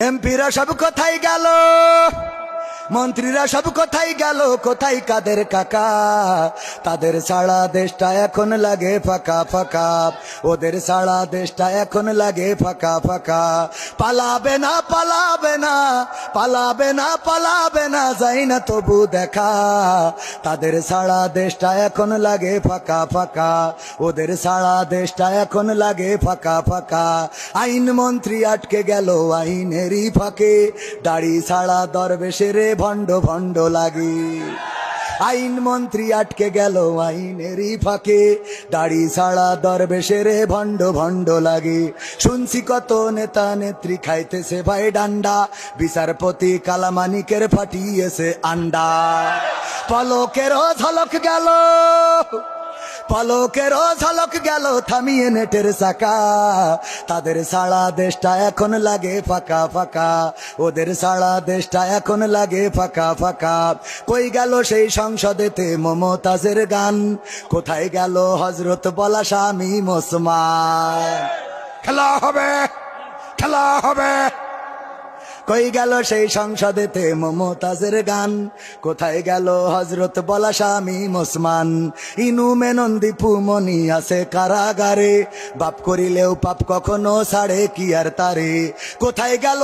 এমপিরা সব কোথায় গেল, মন্ত্রীরা সব কোথায় গেল, কোথায় কাদের কাকা? তাদের সারা দেশটা এখন লাগে ফাঁকা ফাঁকা, ওদের সারা দেশটা এখন লাগে ফাঁকা ফাঁকা। পালাবে না পালাবে না পালাবে না পালাবে না, যাই না তবু দেখা। তাদের সারা দেশটা এখন লাগে ফাঁকা ফাঁকা, ওদের সারা দেশটা এখন লাগে ফাঁকা ফাঁকা। আইন মন্ত্রী আটকে গেল আইনেরই ফাঁকে, দাড়ি ছাড়া দরবেশেরে ভণ্ড ভণ্ড লাগে। আইন মন্ত্রী আটকে গেল আইনেরই ফাঁকে, দাড়ি ছাড়া দরবেশেরে ভণ্ড ভণ্ড লাগে। শুনছি কত নেতা নেত্রী খাইতেছে ভাই ডান্ডা, বিচারপতি কালামানিকের ফাটিয়েছে আন্ডা। পলকেরও ঝলক গেল, পলকেরও ঝলক গেল থামিয়ে নেটের চাকা। তাদের সারা দেশটা এখন লাগে ফাঁকা ফাঁকা, ওদের সারা দেশটা এখন লাগে ফাঁকা ফাঁকা। কই গেল সেই সংসদেতে মমতাজের গান, কোথায় গেল হজরত বলা শামীম ওসমান? খেলা হবে, খেলা হবে। কই গেল সেই সংসদেতে মমতাজের গান, কোথায় গেল হজরত বলা শামীম ওসমান? ইনু মেনন দীপু মনি আছে কারাগারে, বাপ করিলেও পাপ কখনো ছাড়ে কি আর তারে? কোথায় গেল